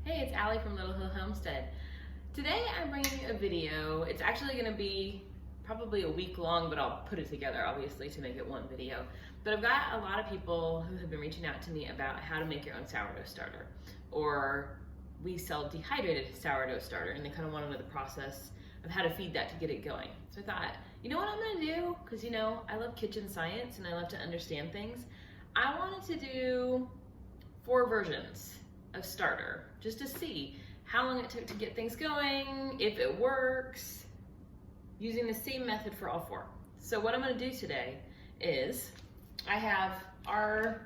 Hey, it's Allie from Little Hill Homestead. Today I'm bringing you a video. It's actually going to be probably a week long, but I'll put it together obviously to make it one video. But I've got a lot of people who have been reaching out to me about how to make your own sourdough starter. Or we sell dehydrated sourdough starter, and they kind of want to know the process of how to feed that to get it going. So I thought, you know what I'm going to do? Because you know, I love kitchen science and I love to understand things. I wanted to do 4 versions of starter just to see how long it took to get things going, if it works, using the same method for all 4. So what I'm going to do today is I have our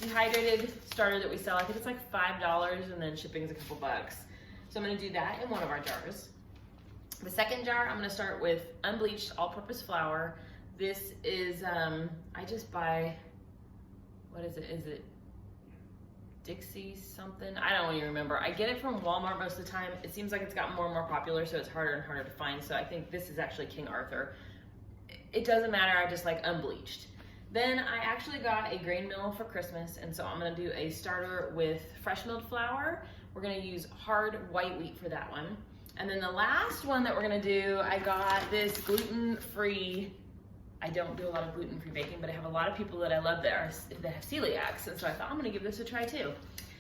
dehydrated starter that we sell. I think it's like $5 and then shipping is a couple bucks. So I'm going to do that in one of our jars. The second jar, I'm going to start with unbleached all-purpose flour. This is, I just buy, what is it Dixie something? I don't even remember. I get it from Walmart most of the time. It seems like it's gotten more and more popular, so it's harder and harder to find. So I think this is actually King Arthur. It doesn't matter, I just like unbleached. Then I actually got a grain mill for Christmas, and so I'm gonna do a starter with fresh milled flour. We're gonna use hard white wheat for that one. And then the last one that we're gonna do, I got this gluten-free. I don't do a lot of gluten-free baking, but I have a lot of people that I love that have celiacs, and so I thought I'm gonna give this a try too.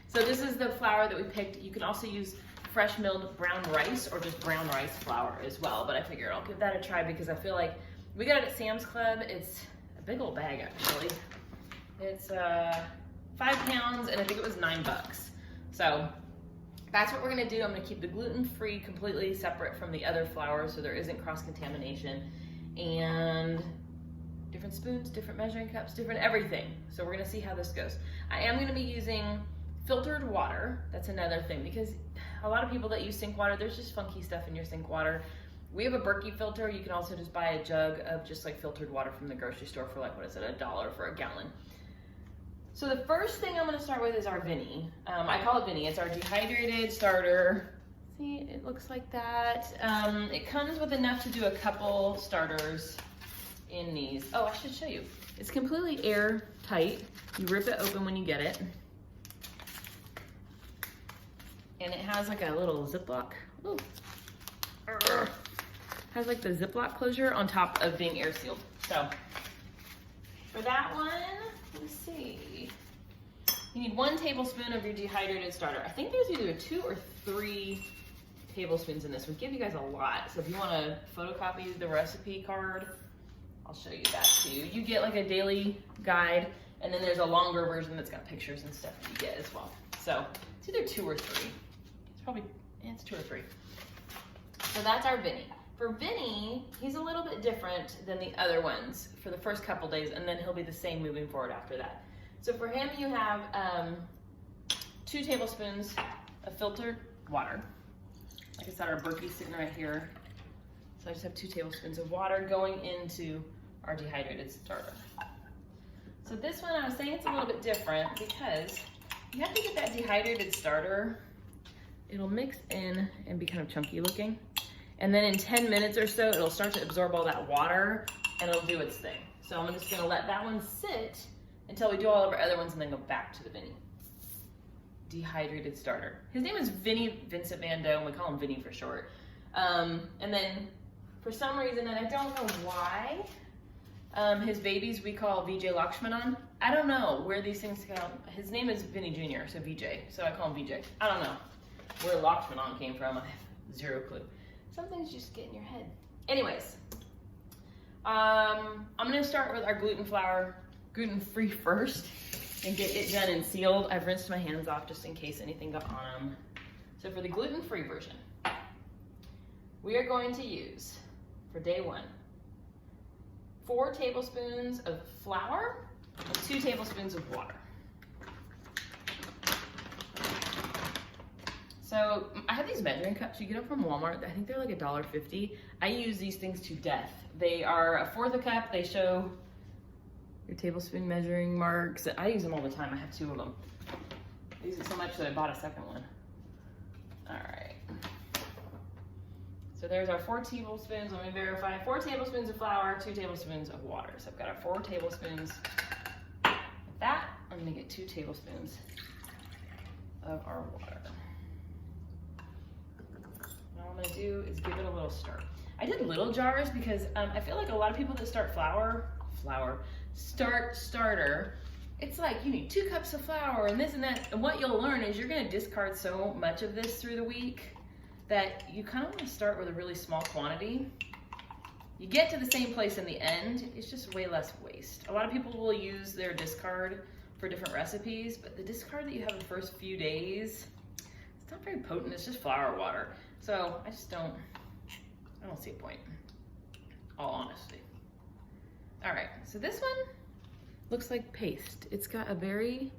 So this is the flour that we picked. You can also use fresh milled brown rice or just brown rice flour as well, but I figured I'll give that a try because I feel like we got it at Sam's Club. It's a big old bag actually. It's 5 pounds and I think it was $9. So that's what we're gonna do. I'm gonna keep the gluten-free completely separate from the other flour so there isn't cross-contamination. And different spoons, different measuring cups, different everything. So we're gonna see how this goes. I am gonna be using filtered water. That's another thing because a lot of people that use sink water, there's just funky stuff in your sink water. We have a Berkey filter. You can also just buy a jug of just like filtered water from the grocery store for like, what is it, $1 for a gallon. So the first thing I'm gonna start with is our Vinny. I call it Vinny. It's our dehydrated starter. See, it looks like that. It comes with enough to do a couple starters in these. Oh, I should show you. It's completely airtight. You rip it open when you get it. And it has like a little Ziploc. Ooh. Has like the Ziploc closure on top of being air sealed. So for that one, let's see. You need 1 tablespoon of your dehydrated starter. I think there's either 2 or 3 tablespoons in this. We give you guys a lot. So if you want to photocopy the recipe card, I'll show you that too. You get like a daily guide, and then there's a longer version that's got pictures and stuff that you get as well. So it's either 2 or 3. It's probably, it's 2 or 3. So that's our Vinny. For Vinny, he's a little bit different than the other ones for the first couple days, and then he'll be the same moving forward after that. So for him, you have 2 tablespoons of filtered water. Like I said, our Berkey's sitting right here. So I just have 2 tablespoons of water going into our dehydrated starter. So this one, I was saying it's a little bit different because you have to get that dehydrated starter. It'll mix in and be kind of chunky looking. And then in 10 minutes or so, it'll start to absorb all that water and it'll do its thing. So I'm just gonna let that one sit until we do all of our other ones and then go back to the Vinny. Dehydrated starter. His name is Vinny Vincent Van Doe, and we call him Vinny for short. And then for some reason, and I don't know why, his babies we call VJ Lakshmanan. I don't know where these things come. His name is Vinny Jr., so VJ, so I call him VJ. I don't know where Lakshmanan came from. I have 0 clue. Some things just get in your head. Anyways, I'm gonna start with our gluten-free first and get it done and sealed. I've rinsed my hands off just in case anything got on them. So for the gluten-free version, we are going to use, for day 1, 4 tablespoons of flour and 2 tablespoons of water. So I have these measuring cups. You get them from Walmart. I think they're like $1.50. I use these things to death. They are 1/4 a cup. They show your tablespoon measuring marks. I use them all the time. I have 2 of them. I use it so much that I bought a second one. All right. So there's our 4 tablespoons. Let me verify. 4 tablespoons of flour, 2 tablespoons of water. So I've got our 4 tablespoons of that. I'm gonna get 2 tablespoons of our water. gonna do is give it a little stir. I did little jars because I feel like a lot of people that start starter, it's like you need 2 cups of flour and this and that. And what you'll learn is you're gonna discard so much of this through the week that you kind of want to start with a really small quantity. You get to the same place in the end, it's just way less waste. A lot of people will use their discard for different recipes, but the discard that you have the first few days, it's not very potent, it's just flour water. So I don't see a point, all honesty. All right, so this one looks like paste. It's got a very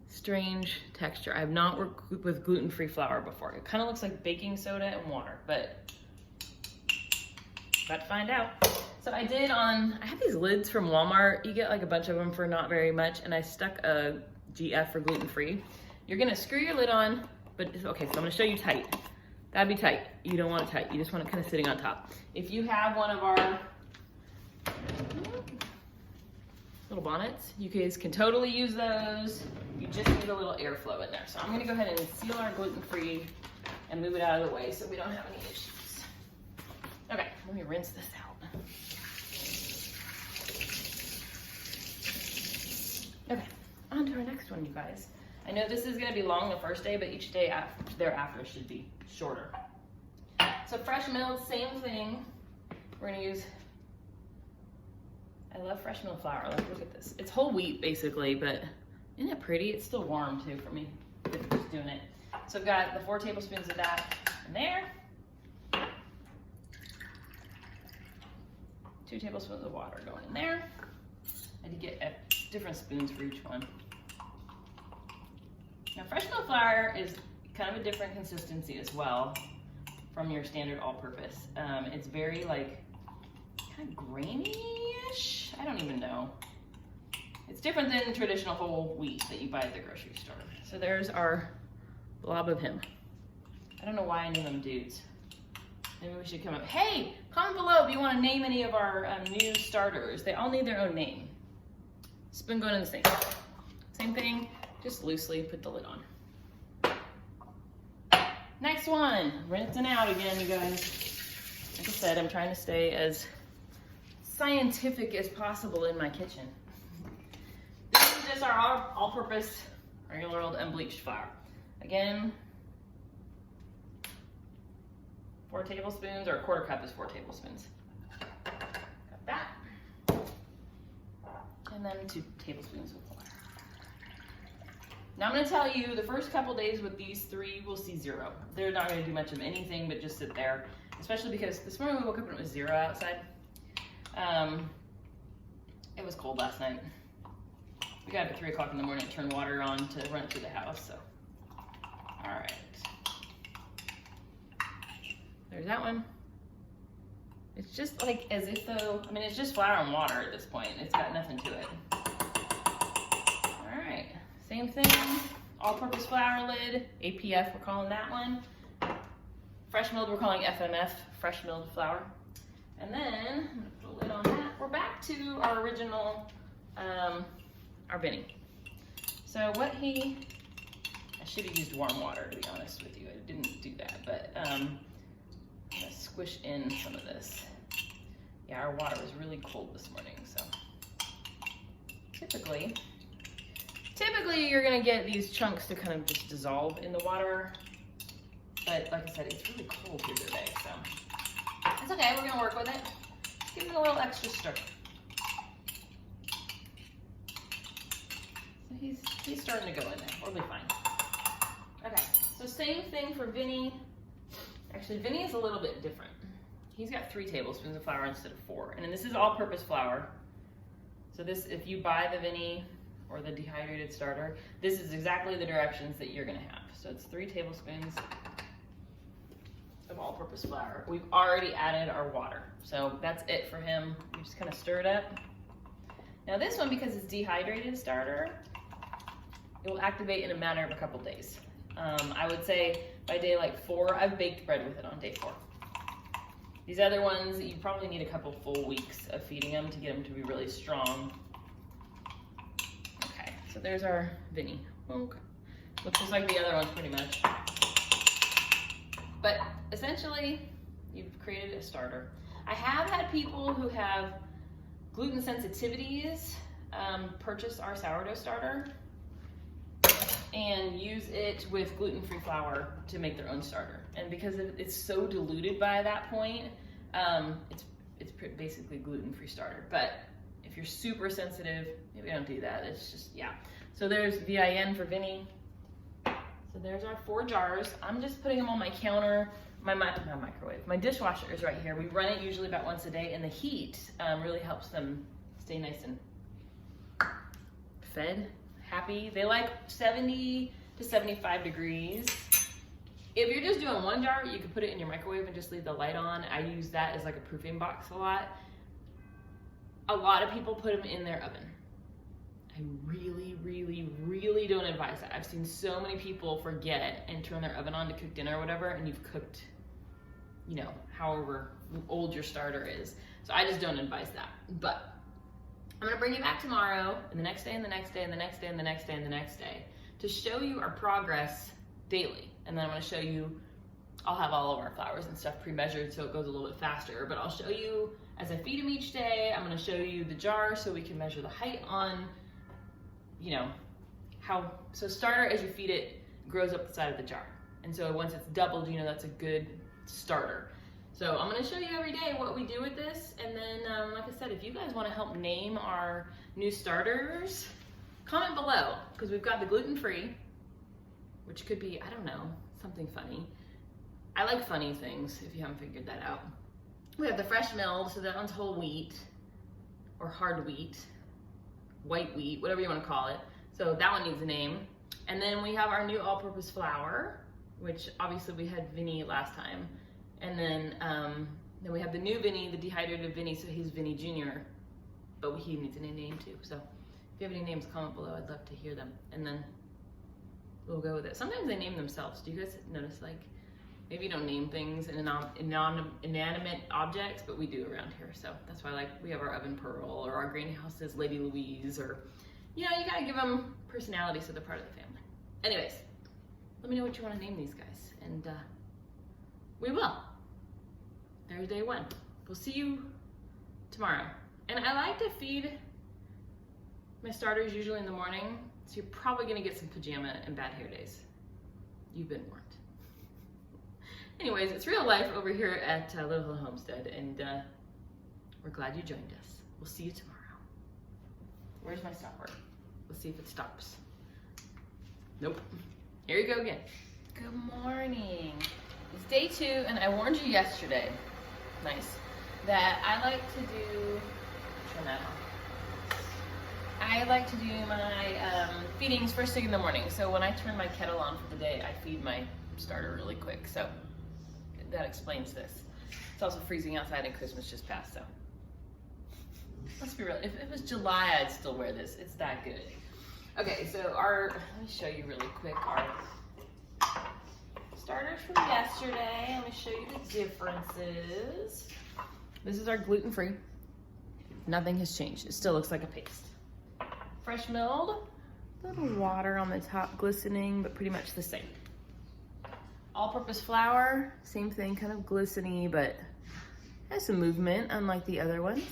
strange texture. I have not worked with gluten-free flour before. It kind of looks like baking soda and water, but about to find out. So I have these lids from Walmart. You get like a bunch of them for not very much, and I stuck a GF for gluten-free. You're gonna screw your lid on, but it's okay, so I'm gonna show you tight. That'd be tight. You don't want it tight. You just want it kind of sitting on top. If you have one of our little bonnets, you guys can totally use those. You just need a little airflow in there. So I'm gonna go ahead and seal our gluten-free and move it out of the way so we don't have any issues. Okay, let me rinse this out. Okay, on to our next one, you guys. I know this is gonna be long the first day, but each day thereafter should be shorter. So fresh milled, same thing. We're gonna use, I love fresh milled flour. Like, look at this. It's whole wheat basically, but isn't it pretty? It's still warm too for me, just doing it. So I've got the 4 tablespoons of that in there. 2 tablespoons of water going in there. I did get different spoons for each one. Now fresh milled flour is kind of a different consistency as well from your standard all-purpose. It's very like kind of grainy-ish. I don't even know. It's different than traditional whole wheat that you buy at the grocery store. So there's our blob of him. I don't know why I name them dudes. Maybe we should come up. Hey, comment below if you want to name any of our new starters. They all need their own name. Spoon going in the sink. Same thing, just loosely put the lid on. Next one, rinsing out again, you guys. Like I said, I'm trying to stay as scientific as possible in my kitchen. This is just our all-purpose, regular old unbleached flour. Again, 4 tablespoons, or a 1/4 cup is 4 tablespoons. Got that. And then 2 tablespoons of flour. Now I'm gonna tell you, the first couple days with these 3, we'll see 0. They're not gonna do much of anything, but just sit there. Especially because this morning we woke up and it was 0 outside. It was cold last night. We got up at 3 o'clock in the morning to turn water on to run it through the house, so. All right. There's that one. It's just like as if though, I mean, it's just flour and water at this point. It's got nothing to it. All right, same thing. All-purpose flour lid, APF, we're calling that one. Fresh milled, we're calling FMF, fresh milled flour. And then, I'm gonna put a lid on that. We're back to our original, our Benny. So I should have used warm water to be honest with you. I didn't do that, but I'm gonna squish in some of this. Yeah, our water was really cold this morning, so. Typically you're gonna get these chunks to kind of just dissolve in the water. But like I said, it's really cold here today, so. It's okay, we're gonna work with it. Give it a little extra stir. So he's starting to go in there, we'll be fine. Okay, so same thing for Vinny. Actually, Vinny is a little bit different. He's got 3 tablespoons of flour instead of 4. And then this is all-purpose flour. So this, if you buy the Vinny or the dehydrated starter, this is exactly the directions that you're gonna have. So it's 3 tablespoons of all-purpose flour. We've already added our water. So that's it for him. We just kind of stir it up. Now this one, because it's dehydrated starter, it will activate in a matter of a couple days. I would say by day like 4, I've baked bread with it on day 4. These other ones, you probably need a couple full weeks of feeding them to get them to be really strong. Okay, so there's our Vinny. Okay. Looks just like the other ones pretty much. But essentially, you've created a starter. I have had people who have gluten sensitivities purchase our sourdough starter and use it with gluten-free flour to make their own starter. And because it's so diluted by that point, it's basically gluten-free starter. But if you're super sensitive, maybe don't do that. It's just, yeah. So there's VIN for Vinny. So there's our 4 jars. I'm just putting them on my counter. My microwave. My dishwasher is right here. We run it usually about once a day, and the heat really helps them stay nice and fed, happy. They like 70 to 75 degrees. If you're just doing 1 jar, you can put it in your microwave and just leave the light on. I use that as like a proofing box a lot. A lot of people put them in their oven. I really, really, really don't advise that. I've seen so many people forget and turn their oven on to cook dinner or whatever, and you've cooked, you know, however old your starter is. So I just don't advise that. But I'm gonna bring you back tomorrow, and the next day, and the next day, and the next day, and the next day, and the next day, to show you our progress daily. And then I'm gonna show you, I'll have all of our flours and stuff pre-measured so it goes a little bit faster, but I'll show you as I feed them each day. I'm gonna show you the jar so we can measure the height on, you know, so starter, as you feed it, grows up the side of the jar. And so once it's doubled, you know that's a good starter. So I'm gonna show you every day what we do with this. And then, like I said, if you guys wanna help name our new starters, comment below, because we've got the gluten-free, which could be, I don't know, something funny. I like funny things, if you haven't figured that out. We have the fresh milled, so that one's whole wheat, or hard wheat, white wheat, whatever you want to call it. So that one needs a name. And then we have our new all-purpose flour, which obviously we had Vinny last time. And then we have the new Vinny, the dehydrated Vinny, so he's Vinny Jr., but he needs a name too. So if you have any names, comment below. I'd love to hear them. And then we'll go with it. Sometimes they name themselves. Do you guys notice, like, maybe you don't name things in inanimate objects, but we do around here. So that's why, like, we have our oven pearl, or our greenhouse is Lady Louise, or, you know, you gotta give them personality so they're part of the family. Anyways, let me know what you want to name these guys, and we will. There's day 1. We'll see you tomorrow. And I like to feed my starters usually in the morning, so you're probably gonna get some pajama and bad hair days. You've been warned. Anyways, it's real life over here at Little Hill Homestead, and we're glad you joined us. We'll see you tomorrow. Where's my stopper? Let's see if it stops. Nope. Here you go again. Good morning. It's day 2, and I warned you yesterday, nice, that I like to do, turn that on. I like to do my feedings first thing in the morning. So when I turn my kettle on for the day, I feed my starter really quick. So that explains this. It's also freezing outside and Christmas just passed, so. Let's be real, if it was July, I'd still wear this. It's that good. Okay, so let me show you really quick our starters from yesterday. Let me show you the differences. This is our gluten-free. Nothing has changed. It still looks like a paste. Fresh milled, a little water on the top glistening, but pretty much the same. All-purpose flour, same thing, kind of glistening, but has some movement, unlike the other ones.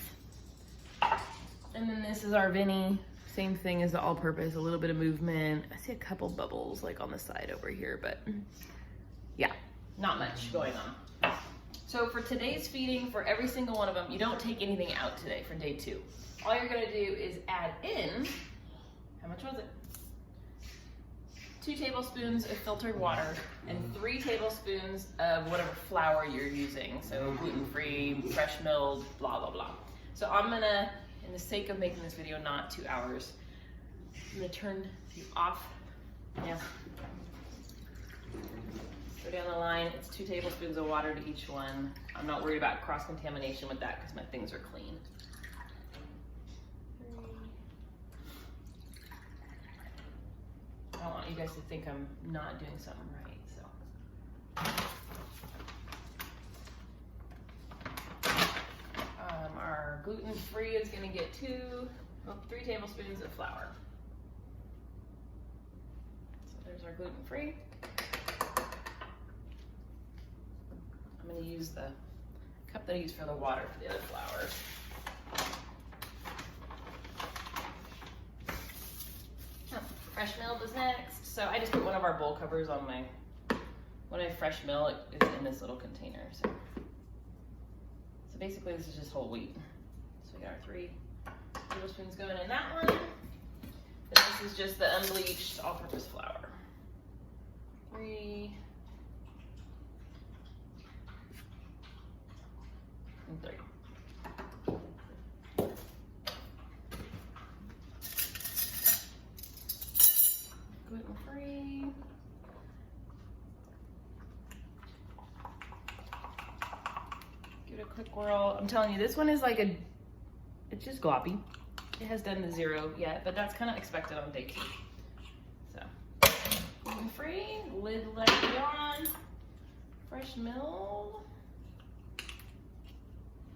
And then this is our Vinny, same thing as the all-purpose, a little bit of movement. I see a couple bubbles like on the side over here, but yeah, not much going on. So for today's feeding, for every single one of them, you don't take anything out today for day 2. All you're gonna do is add in, how much was it? 2 tablespoons of filtered water and 3 tablespoons of whatever flour you're using. So gluten-free, fresh milled, blah, blah, blah. So I'm gonna, in the sake of making this video not 2 hours, I'm gonna turn you off. Yeah. Go down the line, it's 2 tablespoons of water to each one. I'm not worried about cross-contamination with that because my things are clean. I don't want you guys to think I'm not doing something right, so. Our gluten-free is gonna get 3 tablespoons of flour. So there's our gluten-free. I'm gonna use the cup that I use for the water for the other flour. Fresh milled is next. So I just put one of our bowl covers on when I fresh mill, it's in this little container. So basically this is just whole wheat. So we got our 3 tablespoons going in that one. And this is just the unbleached all-purpose flour. 3 and 3. Gluten-free. Give it a quick whirl. I'm telling you, this one is like it's just gloppy. It has done the 0 yet, but that's kind of expected on day 2. So, gluten-free, lid lightly on, fresh milled.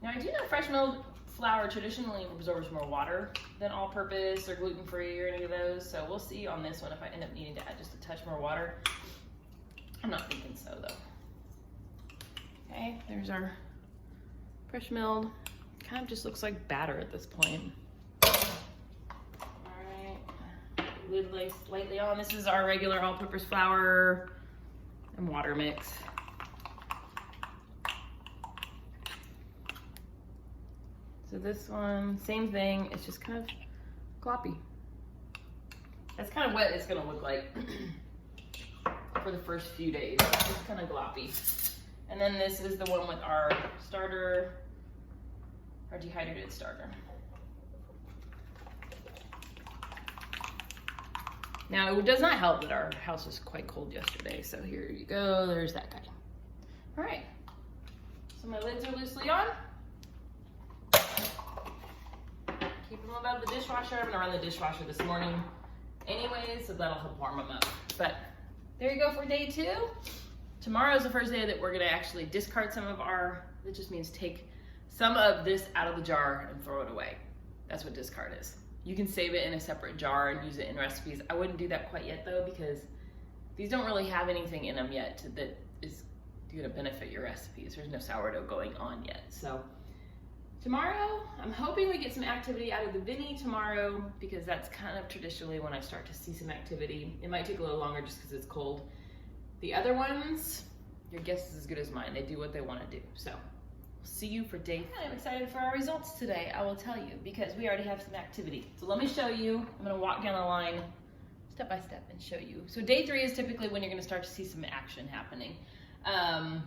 Now I do know fresh milled flour traditionally absorbs more water than all-purpose or gluten-free or any of those, so we'll see on this one if I end up needing to add just a touch more water. I'm not thinking so though. Okay, there's our fresh milled. Kind of just looks like batter at this point. Alright, lid lightly on. This is our regular all-purpose flour and water mix. So this one, same thing, it's just kind of gloppy. That's kind of what it's gonna look like for the first few days. It's just kind of gloppy. And then this is the one with our starter, our dehydrated starter. Now it does not help that our house was quite cold yesterday, so here you go, there's that guy. All right, so my lids are loosely on. Keep them above the dishwasher. I'm gonna run the dishwasher this morning anyway, so that'll help warm them up. But there you go for day 2. Tomorrow is the first day that we're gonna actually discard some of our, it just means take some of this out of the jar and throw it away. That's what discard is. You can save it in a separate jar and use it in recipes. I wouldn't do that quite yet though, because these don't really have anything in them yet that is gonna benefit your recipes. There's no sourdough going on yet. So tomorrow, I'm hoping we get some activity out of the Vinny tomorrow, because that's kind of traditionally when I start to see some activity. It might take a little longer just because it's cold. The other ones, your guess is as good as mine. They do what they want to do. So, we'll see you for day 3. I'm excited for our results today, I will tell you, because we already have some activity. So let me show you. I'm gonna walk down the line step by step and show you. So day 3 is typically when you're gonna start to see some action happening. And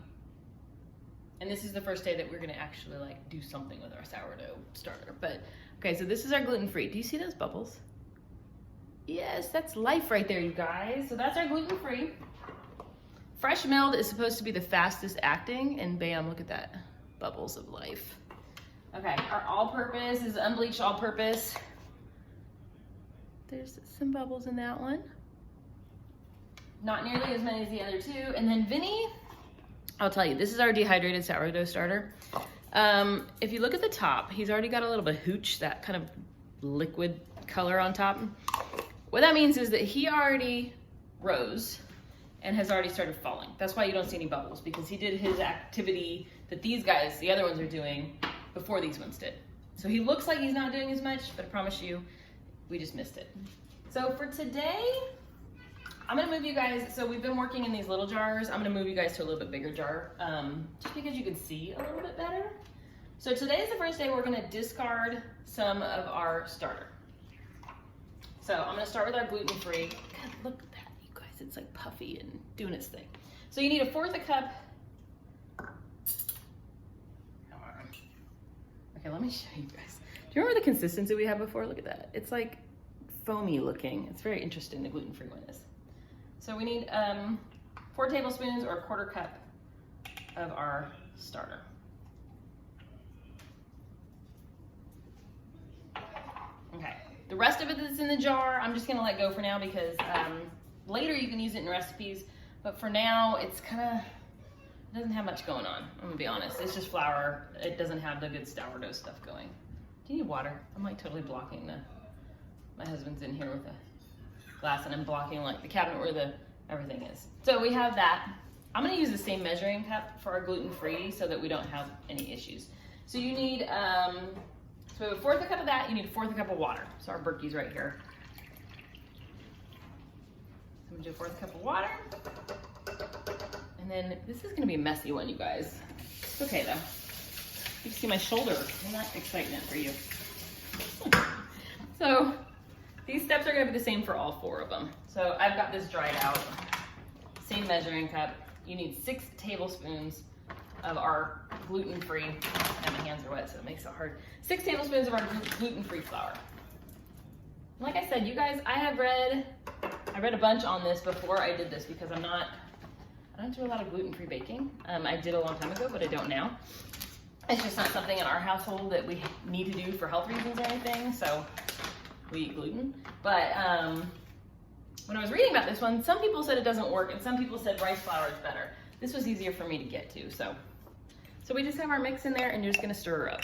this is the first day that we're gonna actually like do something with our sourdough starter. But, okay, so this is our gluten-free. Do you see those bubbles? Yes, that's life right there, you guys. So that's our gluten-free. Fresh milled is supposed to be the fastest acting, and bam, look at that, bubbles of life. Okay, our all-purpose is unbleached all-purpose. There's some bubbles in that one. Not nearly as many as the other 2. And then Vinny, I'll tell you, this is our dehydrated sourdough starter. If you look at the top, he's already got a little bit of hooch, that kind of liquid color on top. What that means is that he already rose and has already started falling. That's why you don't see any bubbles, because he did his activity that these guys, the other ones, are doing before these ones did. So he looks like he's not doing as much, but I promise you, we just missed it. So for today, I'm gonna move you guys, so we've been working in these little jars. I'm gonna move you guys to a little bit bigger jar, just because you can see a little bit better. So today is the first day we're gonna discard some of our starter. So I'm gonna start with our gluten-free. God, look at that, you guys, it's like puffy and doing its thing. So you need 1/4 cup. Okay, let me show you guys. Do you remember the consistency we had before? Look at that. It's like foamy looking. It's very interesting, the gluten-free one is. So we need 4 tablespoons or 1/4 cup of our starter. Okay, the rest of it is in the jar. I'm just gonna let go for now because later you can use it in recipes, but for now it's it doesn't have much going on. I'm gonna be honest, it's just flour. It doesn't have the good sourdough stuff going. Do you need water? I'm like totally blocking my husband's in here with a glass and I'm blocking like the cabinet where everything is. So we have that. I'm gonna use the same measuring cup for our gluten-free so that we don't have any issues. So you need, so we have a fourth a cup of that, you need a fourth a cup of water. So our Berkey's right here. I'm gonna do a fourth cup of water. And then this is gonna be a messy one, you guys. It's okay though. You can see my shoulder, I'm not excitement for you. So these steps are gonna be the same for all 4 of them. So I've got this dried out, same measuring cup. You need 6 tablespoons of our gluten-free, and my hands are wet so it makes it hard. 6 tablespoons of our gluten-free flour. Like I said, you guys, I read a bunch on this before I did this because I don't do a lot of gluten-free baking. I did a long time ago, but I don't now. It's just not something in our household that we need to do for health reasons or anything, so we eat gluten. But when I was reading about this one, some people said it doesn't work and some people said rice flour is better. This was easier for me to get to, so we just have our mix in there and you're just gonna stir her up.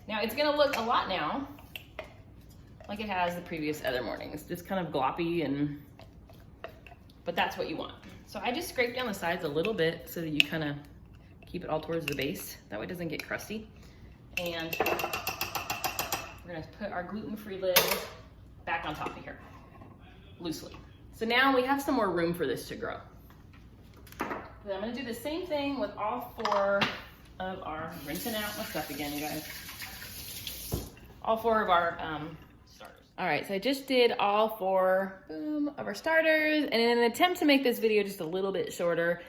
Now it's gonna look a lot now like it has the previous other mornings. Just kind of gloppy, but that's what you want. So I just scrape down the sides a little bit so that you kind of keep it all towards the base. That way it doesn't get crusty. And we're gonna put our gluten-free lid back on top of here, loosely. So now we have some more room for this to grow. So I'm gonna do the same thing with all 4 of our, rinsing out my stuff again, you guys. All 4 of our starters. All right, so I just did all 4 of our starters, and in an attempt to make this video just a little bit shorter,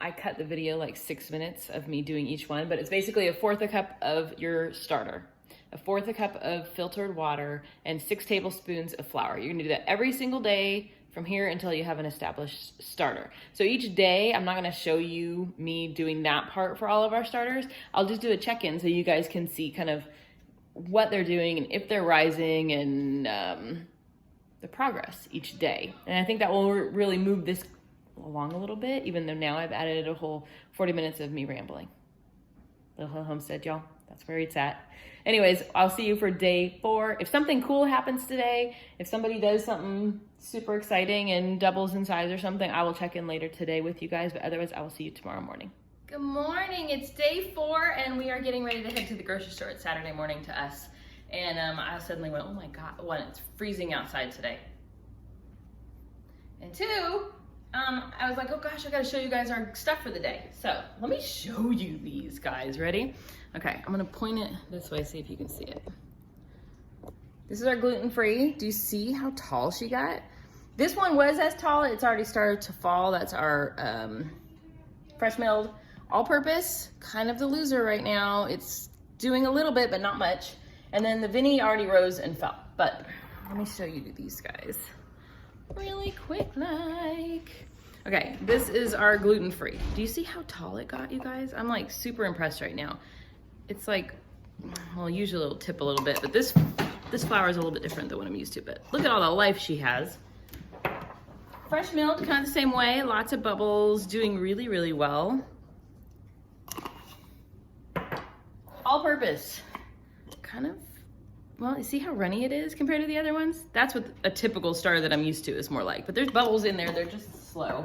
I cut the video like 6 minutes of me doing each one, but it's basically a fourth a cup of your starter, a fourth a cup of filtered water, and 6 tablespoons of flour. You're gonna do that every single day from here until you have an established starter. So each day, I'm not gonna show you me doing that part for all of our starters. I'll just do a check-in so you guys can see kind of what they're doing and if they're rising and the progress each day. And I think that will really move this along a little bit, even though now I've added a whole 40 minutes of me rambling. Little Hill Homestead, y'all. That's where it's at. Anyways, I'll see you for day 4. If something cool happens today, if somebody does something super exciting and doubles in size or something, I will check in later today with you guys, but otherwise I will see you tomorrow morning. Good morning, it's day 4 and we are getting ready to head to the grocery store. It's Saturday morning to us. And I suddenly went, oh my God, 1, it's freezing outside today. And 2, I was like, oh gosh, I gotta show you guys our stuff for the day. So let me show you these guys, ready? Okay, I'm gonna point it this way, see if you can see it. This is our gluten-free. Do you see how tall she got? This one was as tall, it's already started to fall. That's our fresh milled all-purpose, kind of the loser right now. It's doing a little bit, but not much. And then the Vinny already rose and fell. But let me show you these guys really quick like. Okay, this is our gluten-free. Do you see how tall it got, you guys? I'm like super impressed right now. It's like, well, usually it'll tip a little bit, but this flour is a little bit different than what I'm used to, but look at all the life she has. Fresh milled, kind of the same way, lots of bubbles, doing really, really well. All purpose, kind of, well, you see how runny it is compared to the other ones? That's what a typical starter that I'm used to is more like, but there's bubbles in there, they're just slow.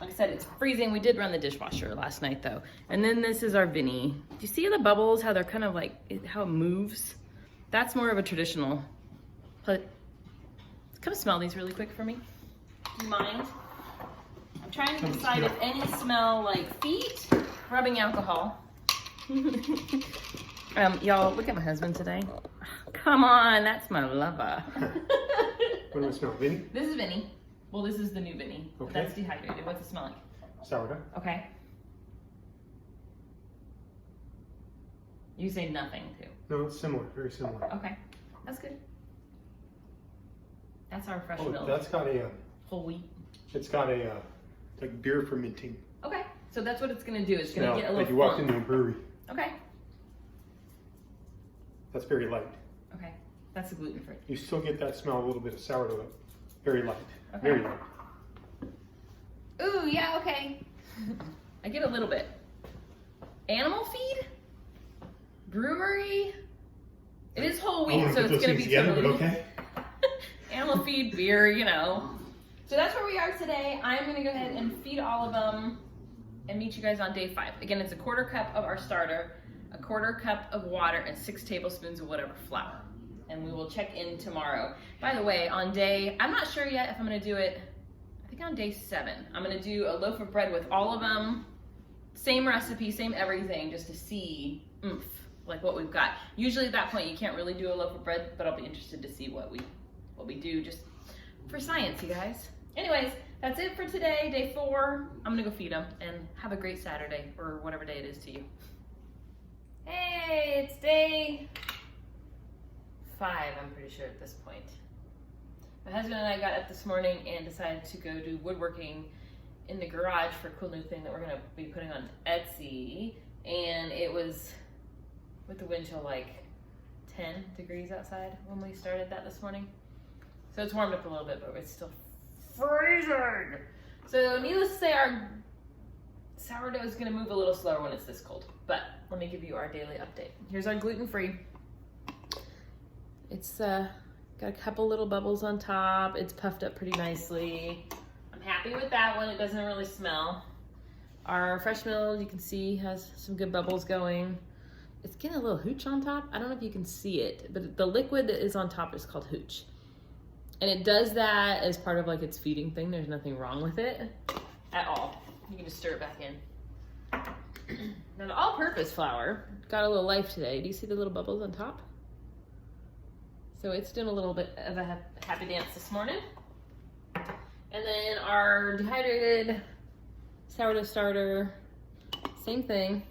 Like I said, it's freezing. We did run the dishwasher last night though. And then this is our Vinny. Do you see the bubbles, how they're kind of like, how it moves? That's more of a traditional, but come smell these really quick for me. Do you mind? I'm trying to decide if any smell like feet, rubbing alcohol. Y'all, look at my husband today. Come on, that's my lover. What do I smell, Vinny? This is Vinny. Well, this is the new Vinny. Okay. That's dehydrated. What's it smell like? Sourdough. Okay. You say nothing too. No, it's similar, very similar. Okay, that's good. That's our fresh Oh, milk. that's got a, Whole wheat. it's got a, like beer fermenting. Okay, so that's what it's gonna do. It's gonna Smell, get a like little you walked funk. into a brewery. Okay, That's very light. okay. That's the gluten free. You still get that smell, a little bit of sourdough. Very light, Okay. very light. Ooh, yeah, okay. I get a little bit. Animal feed? Brewery? It is whole I wheat, wanna so put it's those gonna things be together, some but okay. animal feed, beer, you know. So that's where we are today. I'm gonna go ahead and feed all of them and meet you guys on day 5. Again, it's a 1/4 cup of our starter, a 1/4 cup of water, and 6 tablespoons of whatever flour. And we will check in tomorrow. By the way, on day, I'm not sure yet if I'm gonna do it, I think on day 7, I'm gonna do a loaf of bread with all of them, same recipe, same everything, just to see like what we've got. Usually at that point you can't really do a loaf of bread, but I'll be interested to see what we do just for science, you guys. Anyways, that's it for today, day 4. I'm gonna go feed them and have a great Saturday or whatever day it is to you. Hey, it's day 5, I'm pretty sure at this point. My husband and I got up this morning and decided to go do woodworking in the garage for a cool new thing that we're gonna be putting on Etsy. And it was with the wind chill like 10 degrees outside when we started that this morning. So it's warmed up a little bit, but it's still freezing. So needless to say, our sourdough is gonna move a little slower when it's this cold. But let me give you our daily update. Here's our gluten-free. It's got a couple little bubbles on top. It's puffed up pretty nicely. I'm happy with that one. It doesn't really smell. Our fresh milled, you can see, has some good bubbles going. It's getting a little hooch on top. I don't know if you can see it, but the liquid that is on top is called hooch. And it does that as part of like its feeding thing. There's nothing wrong with it at all. You can just stir it back in. Now the all-purpose flour got a little life today. Do you see the little bubbles on top? So it's doing a little bit of a happy dance this morning. And then our dehydrated sourdough starter, same thing.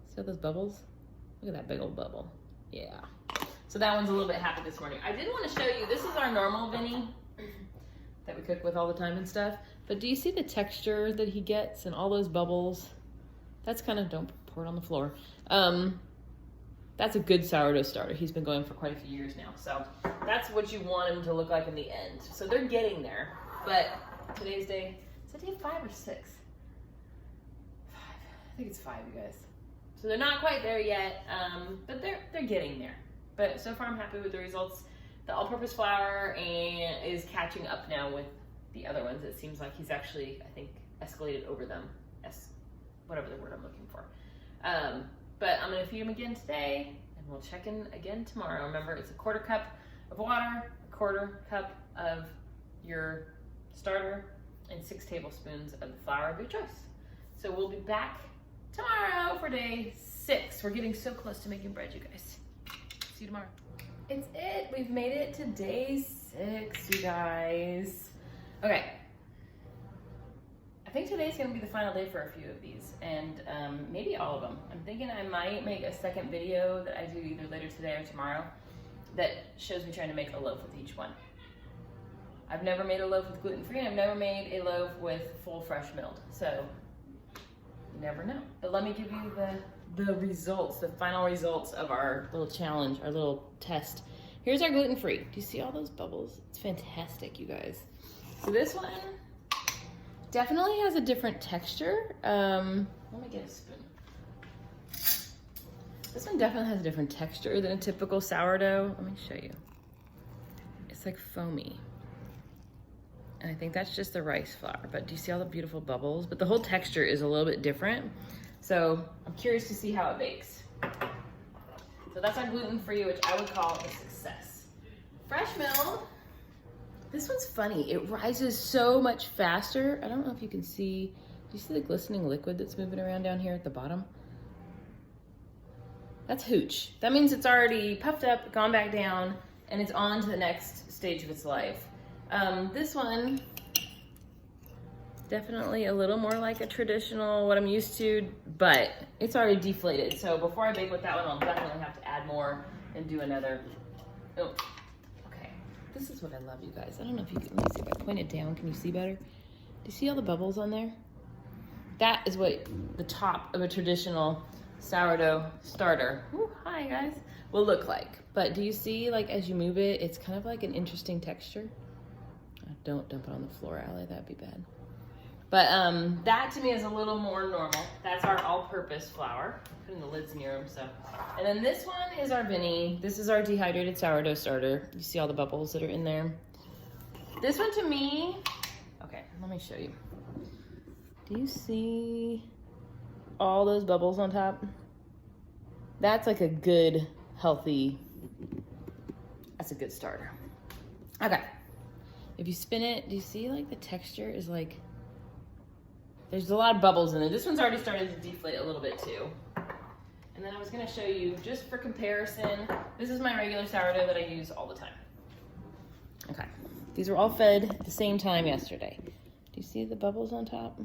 See all those bubbles? Look at that big old bubble. Yeah. So that one's a little bit happy this morning. I did want to show you, this is our normal Vinny that we cook with all the time and stuff. But do you see the texture that he gets and all those bubbles? That's kind of, don't pour it on the floor. That's a good sourdough starter. He's been going for quite a few years now. So that's what you want him to look like in the end. So they're getting there. But today's day, is it day 5 or 6? 5. I think it's 5, you guys. So they're not quite there yet, but they're getting there. But so far I'm happy with the results. The all-purpose flour is catching up now with the other ones. It seems like he's actually, I think, escalated over them. Whatever the word I'm looking for. But I'm gonna feed him again today, and we'll check in again tomorrow. Remember, it's a 1/4 cup of water, a 1/4 cup of your starter, and 6 tablespoons of the flour of your choice. So we'll be back tomorrow for day 6. We're getting so close to making bread, you guys. See you tomorrow. It's it. We've made it to day 6, you guys. Okay. I think today's gonna be the final day for a few of these, and maybe all of them. I'm thinking I might make a second video that I do either later today or tomorrow that shows me trying to make a loaf with each one. I've never made a loaf with gluten-free, and I've never made a loaf with full fresh milled, so you never know. But let me give you the results, the final results of our little challenge, our little test. Here's our gluten-free. Do you see all those bubbles? It's fantastic, you guys. So this one definitely has a different texture. Let me get a spoon. This one definitely has a different texture than a typical sourdough. Let me show you. It's like foamy. And I think that's just the rice flour, but do you see all the beautiful bubbles? But the whole texture is a little bit different. So I'm curious to see how it bakes. So that's our gluten-free, which I would call a success. Fresh milled. This one's funny. It rises so much faster. I don't know if you can see. Do you see the glistening liquid that's moving around down here at the bottom? That's hooch. That means it's already puffed up, gone back down, and it's on to the next stage of its life. This one, definitely a little more like a traditional, what I'm used to, but it's already deflated. So before I bake with that one, I'll definitely have to add more and do another. Oh, okay. This is what I love, you guys. I don't know if you can, let me see if I point it down. Can you see better? Do you see all the bubbles on there? That is what the top of a traditional sourdough starter, ooh, hi guys, will look like. But do you see, like, as you move it, it's kind of like an interesting texture. Don't dump it on the floor, Allie, that'd be bad. But that to me is a little more normal. That's our all-purpose flour. Putting the lids near them, so. And then this one is our Vinny. This is our dehydrated sourdough starter. You see all the bubbles that are in there. This one to me let me show you. Do you see all those bubbles on top? That's like a good, healthy, that's a good starter. Okay. If you spin it, do you see like the texture is like, there's a lot of bubbles in it. This one's already started to deflate a little bit too. And then I was gonna show you, just for comparison, this is my regular sourdough that I use all the time. Okay, these were all fed at the same time yesterday. Do you see the bubbles on top?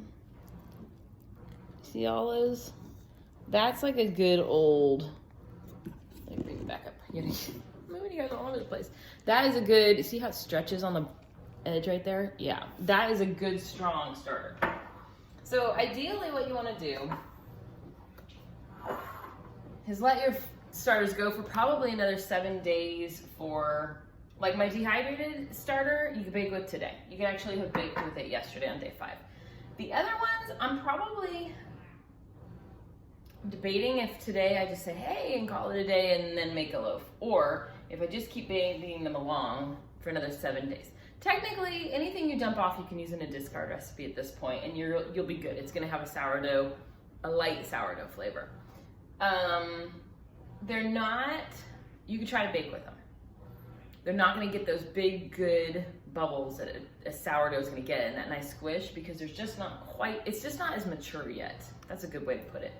See all those? That's like a good old, let me bring it back up. I'm moving you guys all over the place. That is a good, see how it stretches on the edge right there? Yeah, that is a good strong starter. So ideally what you wanna do is let your starters go for probably another 7 days for, like my dehydrated starter, you can bake with today. You can actually have baked with it yesterday on day 5. The other ones, I'm probably debating if today I just say, hey, and call it a day and then make a loaf. Or if I just keep baking them along for another 7 days. Technically, anything you dump off, you can use in a discard recipe at this point and you'll be good. It's gonna have a sourdough, a light sourdough flavor. They're not, you can try to bake with them. They're not gonna get those big, good bubbles that a sourdough is gonna get in that nice squish because there's just not quite, it's just not as mature yet. That's a good way to put it.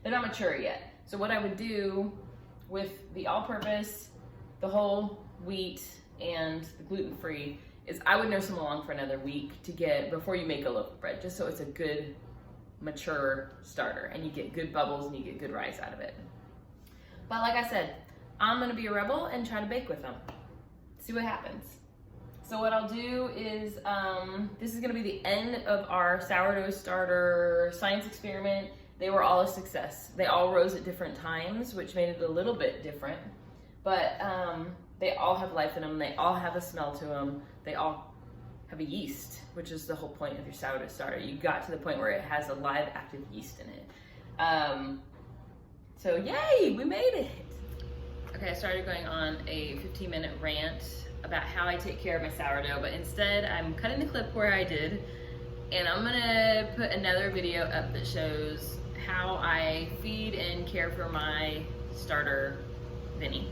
They're not mature yet. So what I would do with the all-purpose, the whole wheat, and the gluten-free is I would nurse them along for another week to get, before you make a loaf of bread, just so it's a good, mature starter and you get good bubbles and you get good rise out of it. But like I said, I'm gonna be a rebel and try to bake with them. See what happens. So what I'll do is, this is gonna be the end of our sourdough starter science experiment. They were all a success. They all rose at different times, which made it a little bit different. But they all have life in them. They all have a smell to them. They all have a yeast, which is the whole point of your sourdough starter. You got to the point where it has a live active yeast in it. So yay, we made it. Okay, I started going on a 15-minute rant about how I take care of my sourdough, but instead I'm cutting the clip where I did, and I'm gonna put another video up that shows how I feed and care for my starter, Vinny.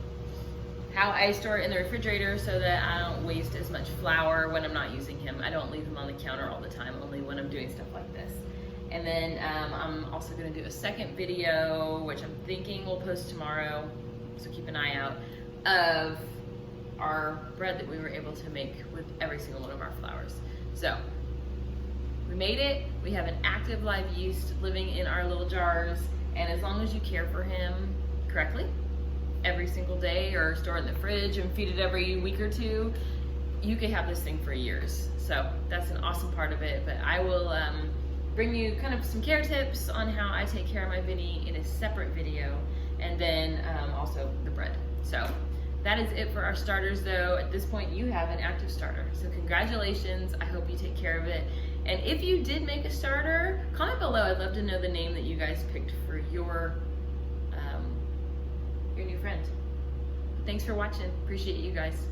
How I store it in the refrigerator so that I don't waste as much flour when I'm not using him. I don't leave him on the counter all the time, only when I'm doing stuff like this. And then I'm also gonna do a second video, which I'm thinking we'll post tomorrow, so keep an eye out, of our bread that we were able to make with every single one of our flours. So, we made it. We have an active live yeast living in our little jars, and as long as you care for him correctly, every single day, or store it in the fridge and feed it every week or two, you can have this thing for years. So that's an awesome part of it, but I will bring you kind of some care tips on how I take care of my Vinny in a separate video, and then also the bread. So that is it for our starters though. At this point you have an active starter, so congratulations. I hope you take care of it. And if you did make a starter, comment below. I'd love to know the name that you guys picked for your new friend. Thanks for watching. Appreciate you guys.